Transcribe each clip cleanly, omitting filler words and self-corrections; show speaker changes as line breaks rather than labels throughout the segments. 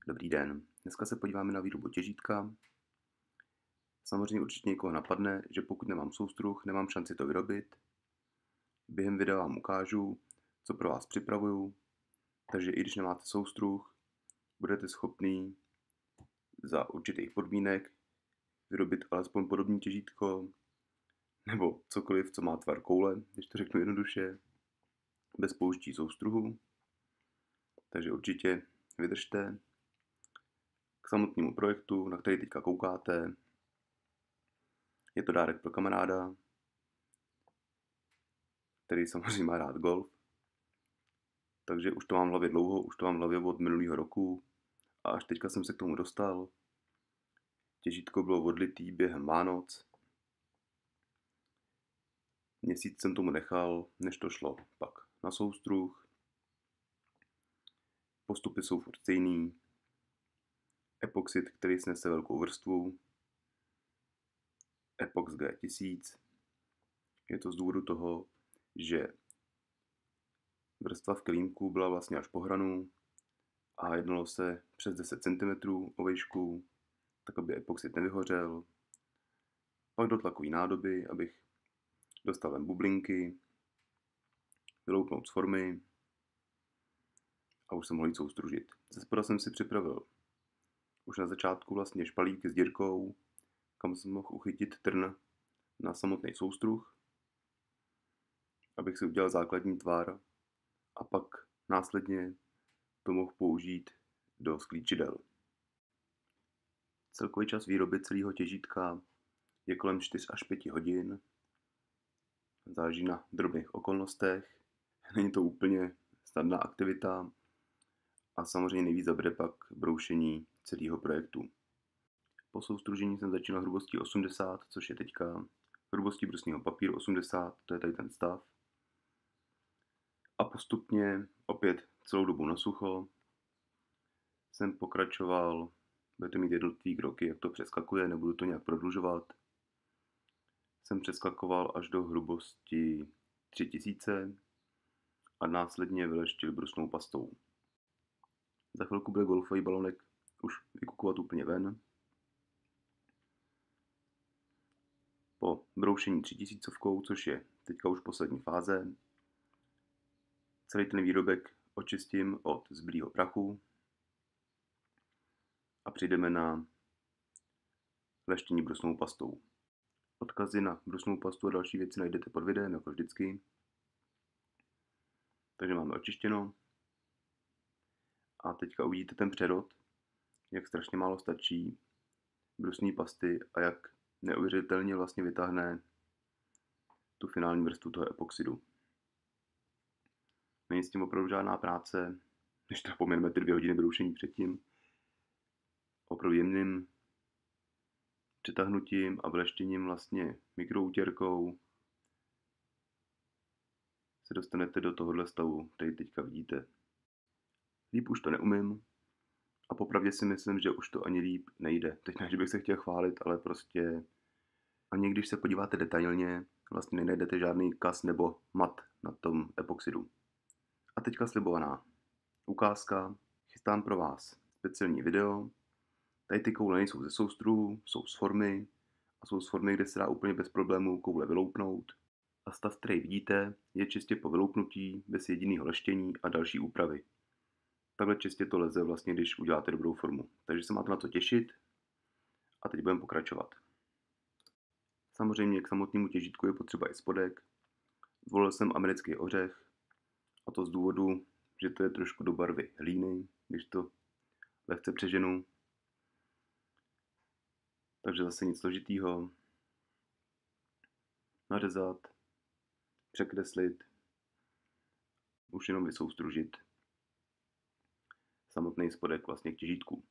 Dobrý den. Dneska se podíváme na výrobu těžítka. Samozřejmě určitě někoho napadne, že pokud nemám soustruh, nemám šanci to vyrobit. Během videa vám ukážu, co pro vás připravuju, takže i když nemáte soustruh, budete schopný za určitých podmínek vyrobit alespoň podobné těžítko, nebo cokoliv, co má tvar koule, když to řeknu jednoduše, bez použití soustruhu. Takže určitě vydržte. K samotnému projektu, na který teďka koukáte, je to dárek pro kamaráda, který samozřejmě má rád golf. Takže už to mám v hlavě dlouho, už to mám v hlavě od minulého roku a až teďka jsem se k tomu dostal. Těžítko bylo odlitý během Vánoc. Měsíc jsem tomu nechal, než to šlo pak na soustruh. Postupy jsou furt stejný. Epoxid, který snese velkou vrstvu. Epox G1000. Je to z důvodu toho, že vrstva v kelímku byla vlastně až po hranu a jednalo se přes 10 cm o výšku, tak aby epoxid nevyhořel. Pak do tlakové nádoby, abych dostal ven bublinky, vyloupnout z formy a už jsem mohl jít soustružit. Ze spoda jsem si připravil už na začátku vlastně špalík s dírkou, kam jsem mohl uchytit trn na samotný soustruh, abych si udělal základní tvar a pak následně to mohl použít do sklíčidel. Celkový čas výroby celého těžítka je kolem 4 až 5 hodin. Záleží na drobných okolnostech. Není to úplně snadná aktivita a samozřejmě nejvíc zabere pak broušení celého projektu. Po soustružení jsem začínal hrubostí 80, což je teďka hrubostí brusného papíru 80, to je tady ten stav. A postupně opět celou dobu na sucho jsem pokračoval. Budete mít jednotlivé kroky, jak to přeskakuje, nebudu to nějak prodlužovat. Jsem přeskakoval až do hrubosti 3000 a následně vyleštil brusnou pastou. Za chvilku bude golfový balonek už vykukovat úplně ven. Po broušení 3000, což je teďka už poslední fáze, celý ten výrobek očistím od zbylého prachu a přejdeme na leštění brusnou pastou. Odkazy na brusnou pastu a další věci najdete pod videem, jako vždycky. Takže máme očištěno. A teďka uvidíte ten přerod, jak strašně málo stačí brusné pasty a jak neuvěřitelně vlastně vytáhne tu finální vrstvu toho epoxidu. Není s tím opravdu žádná práce, než to poměrme ty 2 hodiny broušení předtím. Opravdu jemným přetahnutím a vleštěním vlastně mikroutěrkou se dostanete do tohohle stavu, který teďka vidíte. Líp už to neumím a popravdě si myslím, že už to ani líp nejde. Teď ne, že bych se chtěl chválit, ale prostě ani když se podíváte detailně, vlastně nenajdete žádný kas nebo mat na tom epoxidu. A teďka slibovaná ukázka. Chystám pro vás speciální video. Tady ty koule nejsou ze soustruhu, jsou z formy a jsou z formy, kde se dá úplně bez problémů koule vyloupnout. A stav, který vidíte, je čistě po vyloupnutí, bez jediného leštění a další úpravy. Takhle čistě to leze vlastně, když uděláte dobrou formu. Takže se máte na co těšit a teď budeme pokračovat. Samozřejmě k samotnému těžítku je potřeba i spodek. Zvolil jsem americký ořech a to z důvodu, že to je trošku do barvy hlíny, když to lehce přeženu. Takže zase nic složitýho. Nařezat, překreslit, už jenom vysoustružit samotný spodek vlastně k těžítku.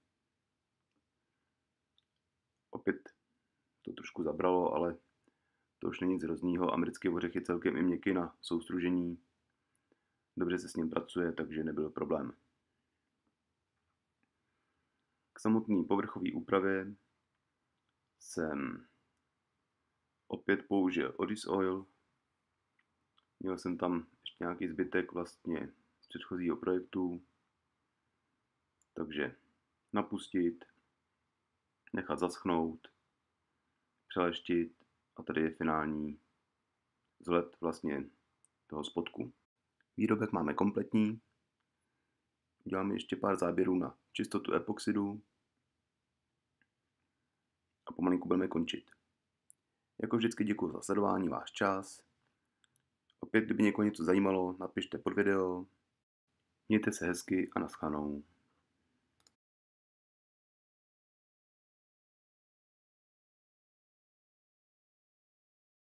Opět to trošku zabralo, ale to už není nic hroznýho. Americký ořech je celkem i měkký na soustružení. Dobře se s ním pracuje, takže nebyl problém. K samotné povrchové úpravě jsem opět použil Odyss Oil. Měl jsem tam ještě nějaký zbytek vlastně z předchozího projektu, takže napustit, nechat zaschnout, přeleštit a tady je finální vzhled vlastně toho spodku. Výrobek máme kompletní. Uděláme ještě pár záběrů na čistotu epoxidu a pomalinku budeme končit. Jako vždycky děkuji za sledování, váš čas. Opět, kdyby někoho něco zajímalo, napište pod video. Mějte se hezky a naschledanou.